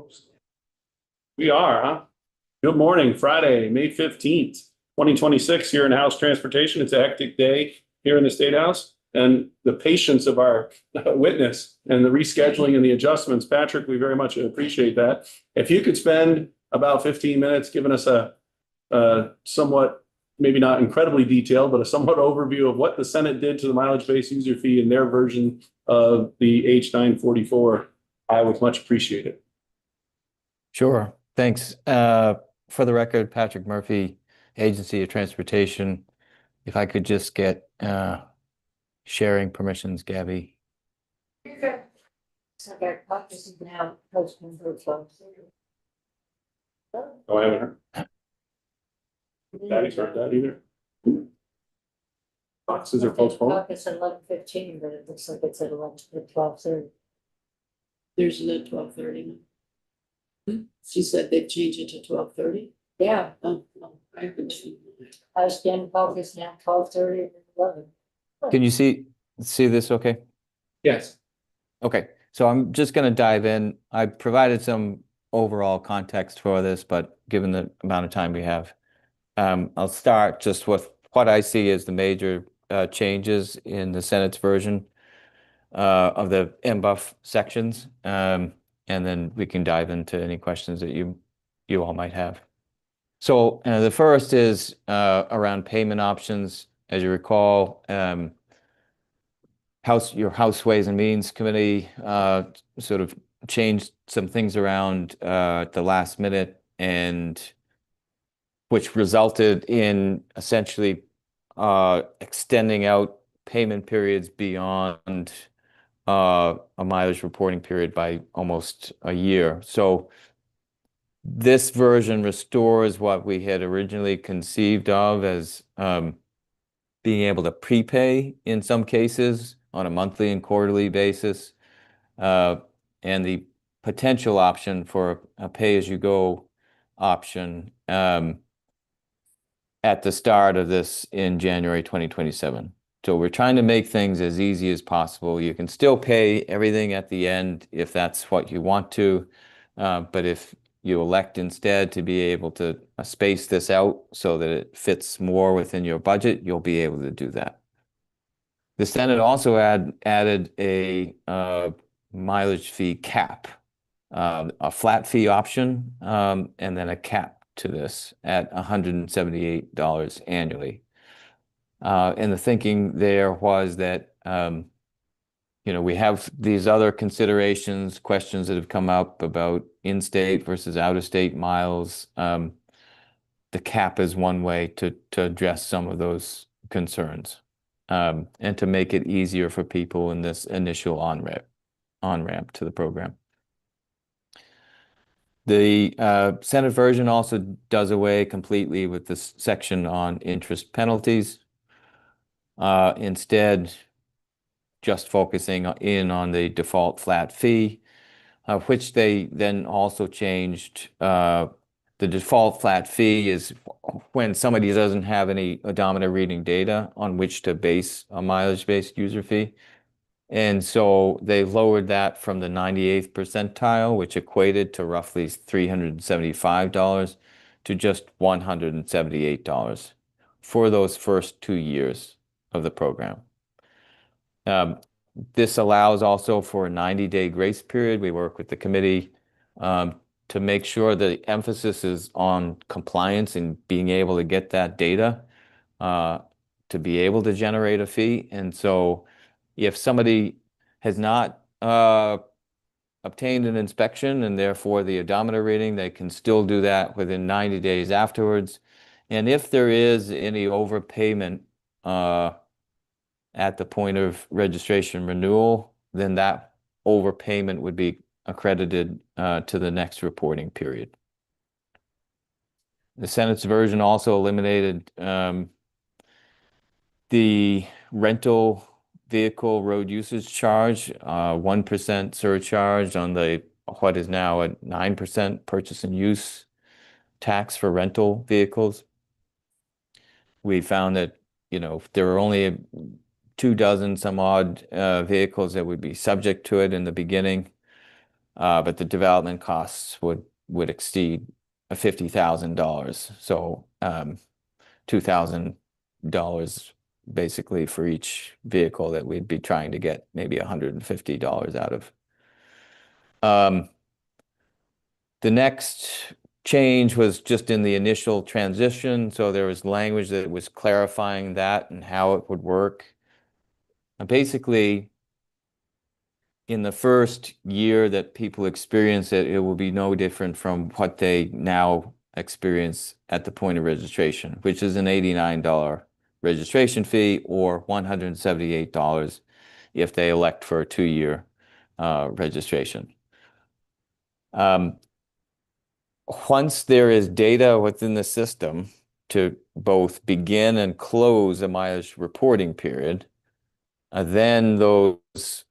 Oops. We are, huh? Good morning, Friday, May 15th, 2026, here in House Transportation. It's a hectic day here in the State House. And the patience of our witness and the rescheduling and the adjustments, Patrick, we very much appreciate that. If you could spend about 15 minutes giving us a somewhat, maybe not incredibly detailed, but a somewhat overview of what the Senate did to the mileage-based user fee in their version of the H944, I would much appreciate it. Sure. Thanks. For the record, Patrick Murphy, Agency of Transportation. If I could just get sharing permissions, Gabby. Okay. So our caucus is now postponed for folks. Oh, I haven't heard. Daddy's heard that either. Boxes are postponed. Caucus at 11:15, but it looks like it's at 12:30. There's it at 12:30. She said they've changed it to 12:30. Yeah, Oh, no, I haven't seen that. I was getting caucus now 12:30 and 11. Can you see this okay? Yes. Okay, so I'm just going to dive in. I provided some overall context for this, but given the amount of time we have, I'll start just with what I see as the major changes in the Senate's version of the MBUF sections, and then we can dive into any questions that you all might have. So the first is around payment options. As you recall, your House Ways and Means Committee sort of changed some things around at the last minute, and which resulted in essentially extending out payment periods beyond a mileage reporting period by almost a year. So this version restores what we had originally conceived of as being able to prepay in some cases on a monthly and quarterly basis, and the potential option for a pay-as-you-go option at the start of this in January 2027. So we're trying to make things as easy as possible. You can still pay everything at the end if that's what you want to, but if you elect instead to be able to space this out so that it fits more within your budget, you'll be able to do that. The Senate also added a mileage fee cap, a flat fee option, and then a cap to this at $178 annually. And the thinking there was that, we have these other considerations, questions that have come up about in-state versus out-of-state miles. The cap is one way to address some of those concerns, and to make it easier for people in this initial on-ramp to the program. The Senate version also does away completely with this section on interest penalties. Instead, just focusing in on the default flat fee, which they then also changed. The default flat fee is when somebody doesn't have any odometer reading data on which to base a mileage-based user fee. And so they lowered that from the 98th percentile, which equated to roughly $375, to just $178 for those first 2 years of the program. This allows also for a 90-day grace period. We work with the committee to make sure the emphasis is on compliance and being able to get that data to be able to generate a fee. And so if somebody has not obtained an inspection and therefore the odometer reading, they can still do that within 90 days afterwards. And if there is any overpayment at the point of registration renewal, then that overpayment would be accredited to the next reporting period. The Senate's version also eliminated the rental vehicle road usage charge, 1% surcharge on what is now a 9% purchase and use tax for rental vehicles. We found that, there are only 24 some odd vehicles that would be subject to it in the beginning. but the development costs would exceed $50,000. So $2,000 basically for each vehicle that we'd be trying to get maybe $150 out of. The next change was just in the initial transition. So there was language that was clarifying that and how it would work. And basically, in the first year that people experience it, it will be no different from what they now experience at the point of registration, which is an $89 registration fee or $178 if they elect for a 2-year registration. Once there is data within the system to both begin and close a mileage reporting period, then those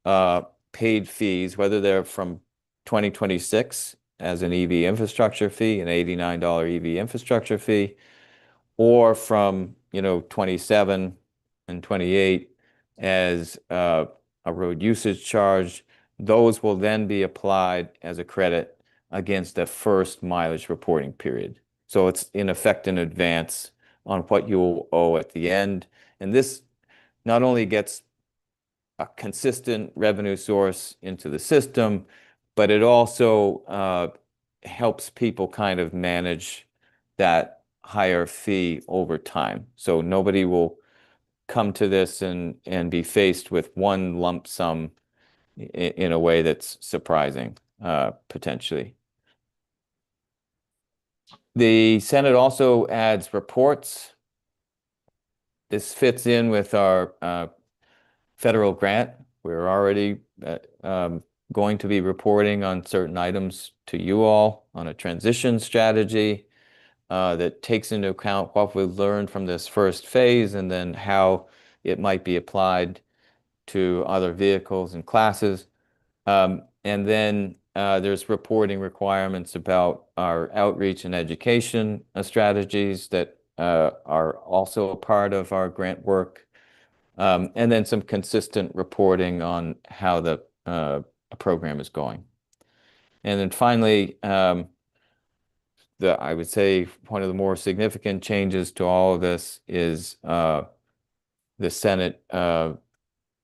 paid fees, whether they're from 2026 as an EV infrastructure fee, an $89 EV infrastructure fee, or from 27 and 28 as a road usage charge, those will then be applied as a credit against the first mileage reporting period. So it's in effect an advance on what you will owe at the end. And this not only gets a consistent revenue source into the system, but it also helps people kind of manage that higher fee over time. So nobody will come to this and be faced with one lump sum in a way that's surprising, potentially. The Senate also adds reports. This fits in with our federal grant. We're already going to be reporting on certain items to you all on a transition strategy that takes into account what we've learned from this first phase and then how it might be applied to other vehicles and classes. And then there's reporting requirements about our outreach and education strategies that are also a part of our grant work. And then some consistent reporting on how the program is going. And then finally, I would say one of the more significant changes to all of this is the Senate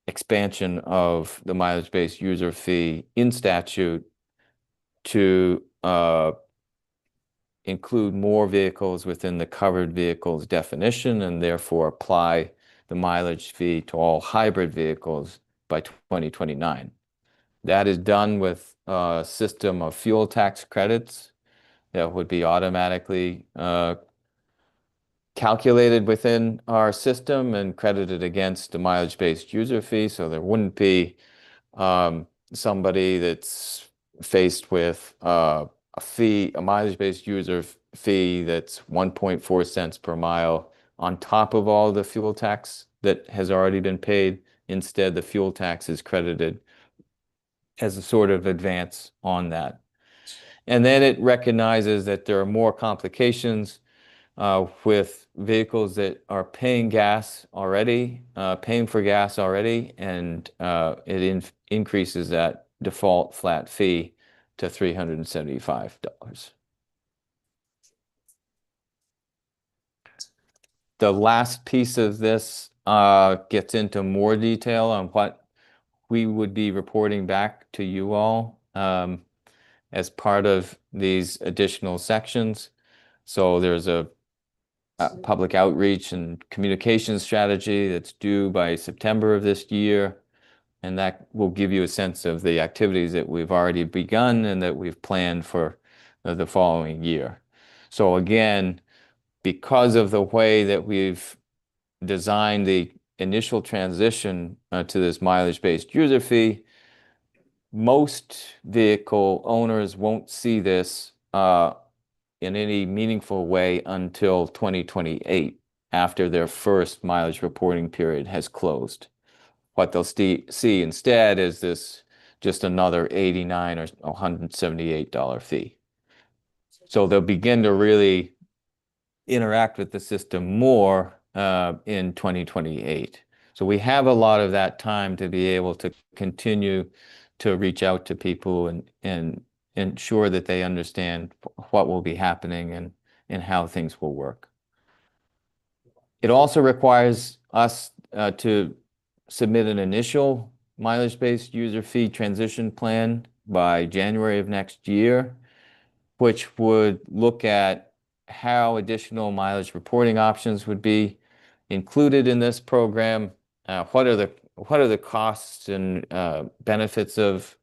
expansion of the mileage-based user fee in statute to include more vehicles within the covered vehicles definition and therefore apply the mileage fee to all hybrid vehicles by 2029. That is done with a system of fuel tax credits that would be automatically calculated within our system and credited against the mileage-based user fee. So there wouldn't be somebody that's faced with a mileage-based user fee that's 1.4 cents per mile on top of all the fuel tax that has already been paid. Instead, the fuel tax is credited as a sort of advance on that. And then it recognizes that there are more complications with vehicles that are paying for gas already, and it increases that default flat fee to $375. The last piece of this gets into more detail on what we would be reporting back to you all as part of these additional sections. So there's a public outreach and communication strategy that's due by September of this year. And that will give you a sense of the activities that we've already begun and that we've planned for the following year. So again, because of the way that we've designed the initial transition to this mileage-based user fee, most vehicle owners won't see this in any meaningful way until 2028, after their first mileage reporting period has closed. What they'll see instead is this just another $89 or $178 fee. So they'll begin to really interact with the system more in 2028. So we have a lot of that time to be able to continue to reach out to people and ensure that they understand what will be happening and how things will work. It also requires us to submit an initial mileage-based user fee transition plan by January of next year, which would look at how additional mileage reporting options would be included in this program. What are the costs and benefits of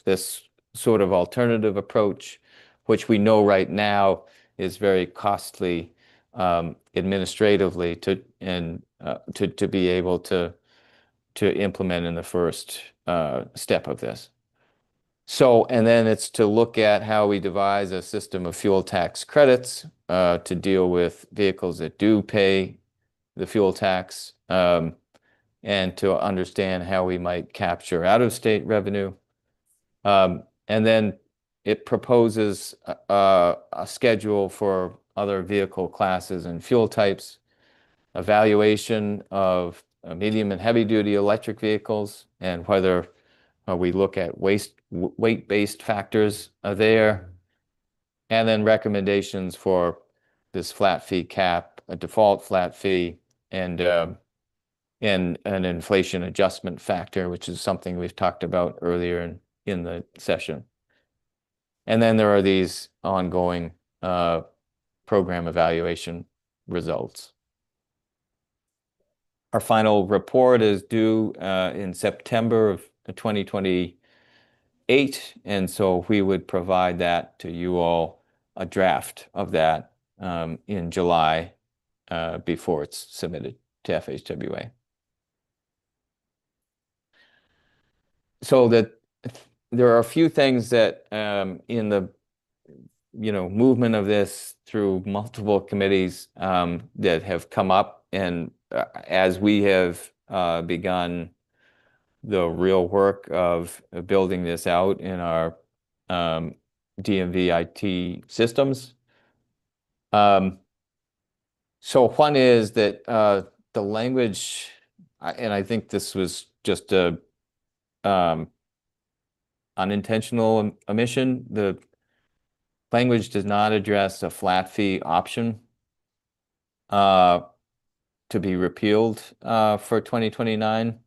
this sort of alternative approach, which we know right now is very costly administratively to be able to implement in the first step of this. So, and then it's to look at how we devise a system of fuel tax credits to deal with vehicles that do pay the fuel tax, and to understand how we might capture out-of-state revenue. And then it proposes a schedule for other vehicle classes and fuel types, evaluation of medium and heavy-duty electric vehicles, and whether we look at weight-based factors there, and then recommendations for this flat fee cap, a default flat fee, and an inflation adjustment factor, which is something we've talked about earlier in the session. And then there are these ongoing program evaluation results. Our final report is due in September of 2028, and so we would provide that to you all, a draft of that in July before it's submitted to FHWA. So that there are a few things that in the movement of this through multiple committees that have come up, and as we have begun the real work of building this out in our DMV IT systems. So one is that the language, and I think this was just a unintentional omission. The language does not address a flat fee option to be repealed for 2029.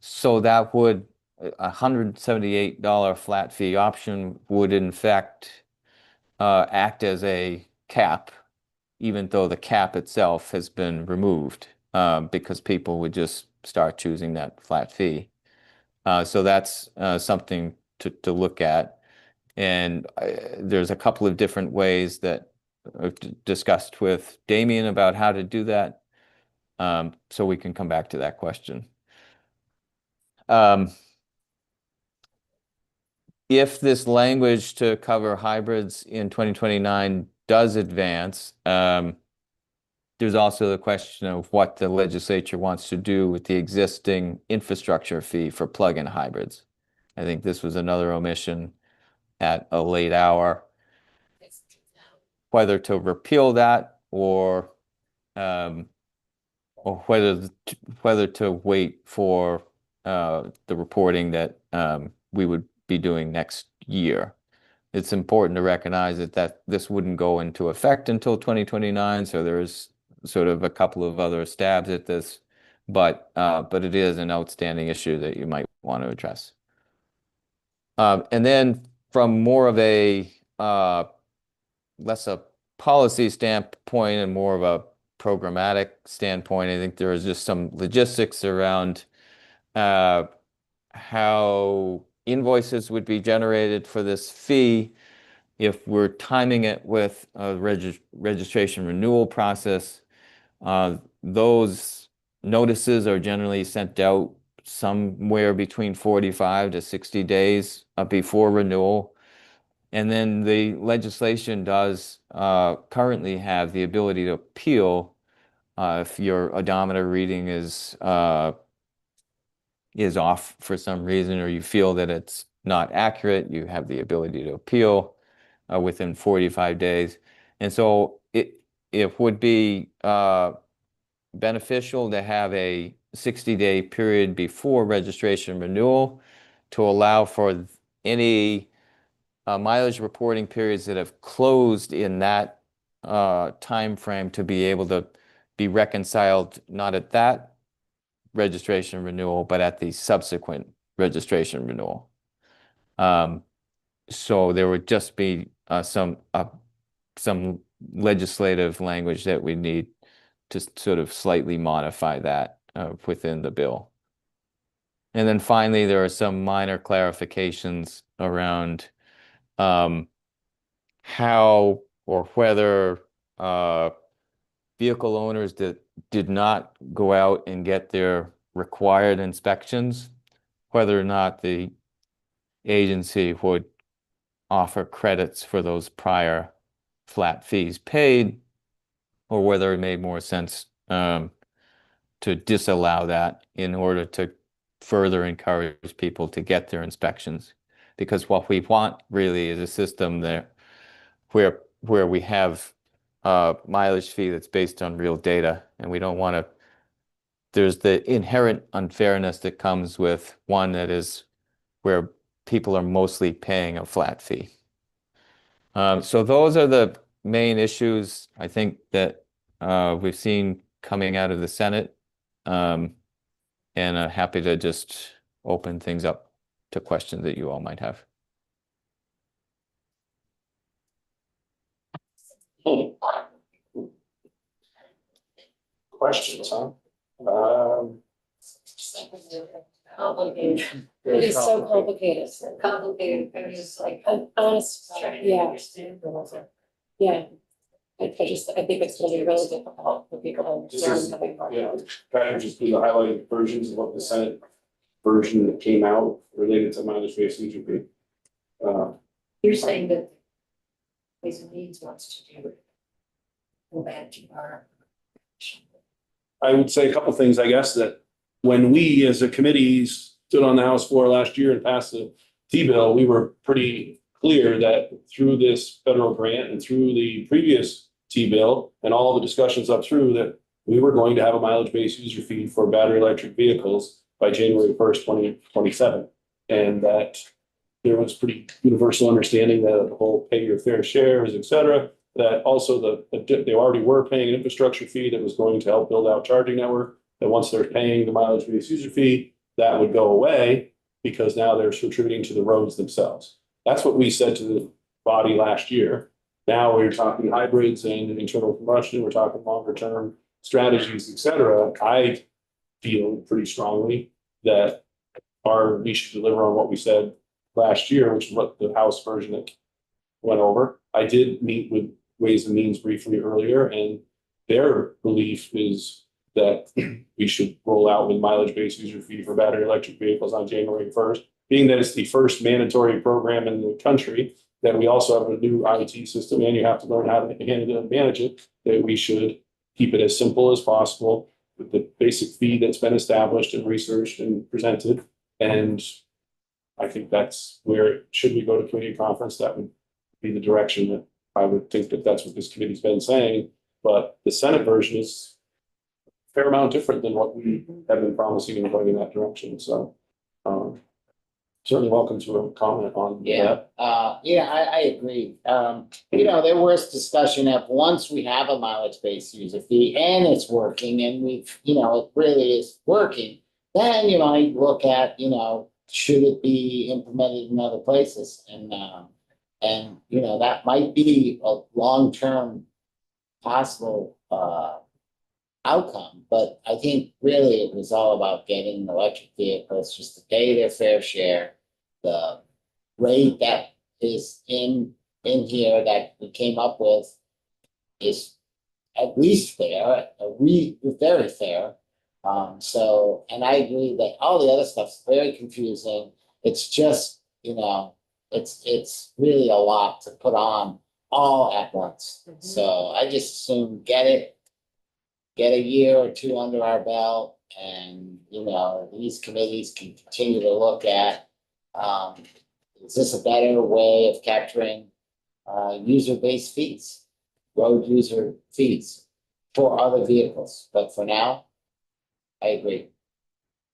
So that would, $178 flat fee option would in fact act as a cap, even though the cap itself has been removed because people would just start choosing that flat fee. So that's something to look at. And there's a couple of different ways that I've discussed with Damien about how to do that. So we can come back to that question. If this language to cover hybrids in 2029 does advance, there's also the question of what the legislature wants to do with the existing infrastructure fee for plug-in hybrids. I think this was another omission at a late hour, whether to repeal that or whether to wait for the reporting that we would be doing next year. It's important to recognize that this wouldn't go into effect until 2029, so there's sort of a couple of other stabs at this, but it is an outstanding issue that you might want to address. And then from more of a less a policy standpoint and more of a programmatic standpoint, I think there is just some logistics around how invoices would be generated for this fee if we're timing it with a registration renewal process. Those notices are generally sent out somewhere between 45 to 60 days before renewal. And then the legislation does currently have the ability to appeal if your odometer reading is off for some reason, or you feel that it's not accurate. You have the ability to appeal within 45 days. And so it would be beneficial to have a 60-day period before registration renewal to allow for any mileage reporting periods that have closed in that time frame to be able to be reconciled, not at that registration renewal, but at the subsequent registration renewal. So there would just be some legislative language that we need to sort of slightly modify that within the bill. And then finally, there are some minor clarifications around how or whether vehicle owners that did not go out and get their required inspections, whether or not the agency would offer credits for those prior flat fees paid, or whether it made more sense to disallow that in order to further encourage people to get their inspections. Because what we want really is a system there where we have a mileage fee that's based on real data, and we don't want to, there's the inherent unfairness that comes with one that is where people are mostly paying a flat fee. So those are the main issues I think that we've seen coming out of the Senate. And I'm happy to just open things up to questions that you all might have. Questions, huh? Complicated. It is so complicated. Complicated, but it's like, I honest, trying to yeah, understand the whole thing. yeah. I think it's gonna be really difficult for people to understand. Yeah, kind of just do the highlighted versions of what the Senate version that came out related to mileage-based user fee. You're saying that Ways and Means wants to do it. Go back to our. I would say a couple things, I guess, that when we as a committee stood on the House floor last year and passed the T-bill, we were pretty clear that through this federal grant and through the previous T-bill and all the discussions up through that we were going to have a mileage-based user fee for battery electric vehicles by January 1st, 2027. And that there was pretty universal understanding that the whole pay your fair shares, et cetera, that also they already were paying an infrastructure fee that was going to help build out charging network, that once they're paying the mileage-based user fee, that would go away because now they're contributing to the roads themselves. That's what we said to the body last year. Now we're talking hybrids and internal combustion, we're talking longer term strategies, et cetera. I feel pretty strongly that we should deliver on what we said last year, which is what the House version that went over. I did meet with Ways and Means briefly earlier, and their belief is that we should roll out with mileage-based user fee for battery electric vehicles on January 1st, being that it's the first mandatory program in the country, that we also have a new IT system and you have to learn how to manage it, that we should keep it as simple as possible with the basic fee that's been established and researched and presented. And I think that's where, should we go to committee conference, that would be the direction that I would think that that's what this committee's been saying. But the Senate version is a fair amount different than what we have been promising and going in that direction. So certainly welcome to a comment on that. I agree. There was discussion of once we have a mileage-based user fee and it's working and we've, it really is working, then you might look at, should it be implemented in other places? And that might be a long-term possible outcome, but I think really it was all about getting electric vehicles just to pay their fair share. The rate that is in here that we came up with is at least fair, very fair. And I agree that all the other stuff's very confusing. It's just, it's really a lot to put on all at once. Mhm. So I just assume get a year or two under our belt, and these committees can continue to look at, is this a better way of capturing user-based fees, road user fees for other vehicles? But for now, I agree.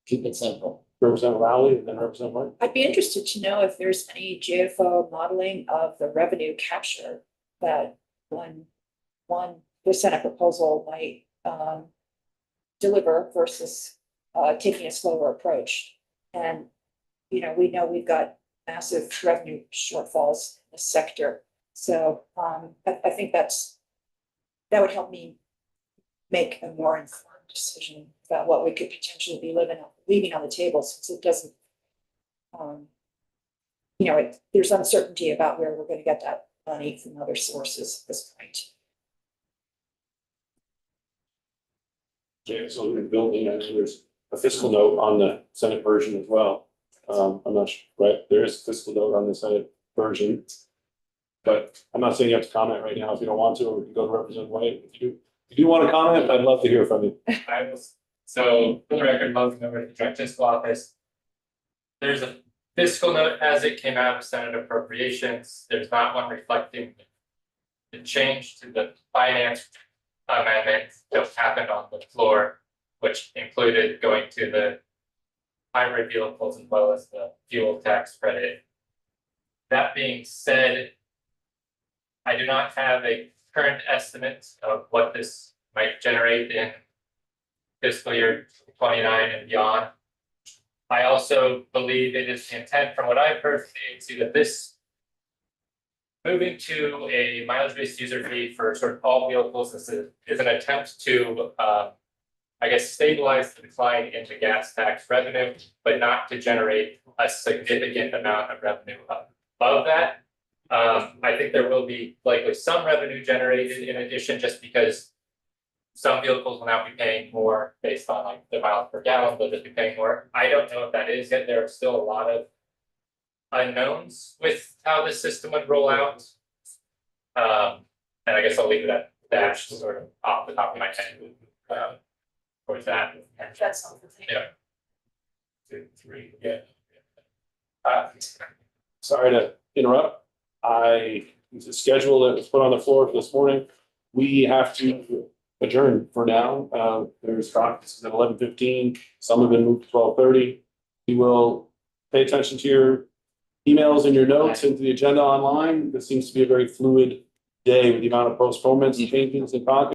Keep it simple. Representative Rowley and then Representative White. I'd be interested to know if there's any GFO modeling of the revenue capture that the Senate proposal might deliver versus taking a slower approach. And, we know we've got massive revenue shortfalls in the sector. So I think that would help me make a more informed decision about what we could potentially be leaving on the table, since it doesn't there's uncertainty about where we're going to get that money from other sources at this point. Yeah, so we're building, and there's a fiscal note on the Senate version as well. I'm not sure, right, there is a fiscal note on the Senate version. But I'm not saying you have to comment right now if you don't want to, or we can go to Representative White. If you do want to comment, I'd love to hear from you. So for the record, Housing Member of the Joint Fiscal Office. There's a fiscal note as it came out of Senate Appropriations. There's not one reflecting the change to the finance amendment that happened on the floor, which included going to the hybrid vehicles as well as the fuel tax credit. That being said, I do not have a current estimate of what this might generate in fiscal year 29 and beyond. I also believe it is the intent, from what I've heard from the agency, that this moving to a mileage-based user fee for sort of all vehicles is an attempt to, stabilize the decline in the gas tax revenue, but not to generate a significant amount of revenue above that. I think there will be likely some revenue generated in addition, just because some vehicles will now be paying more based on like the miles per gallon, they'll just be paying more. I don't know if that is yet. There are still a lot of unknowns with how this system would roll out. And I guess I'll leave it at that, sort of off the top of my head. With that. That's something. Yeah. 2, 3, yeah. Sorry to interrupt. It's a schedule that was put on the floor this morning. We have to adjourn for now. There's conferences at 11:15. Some have been moved to 12:30. We will pay attention to your emails and your notes and to the agenda online. This seems to be a very fluid day with the amount of postponements and changes and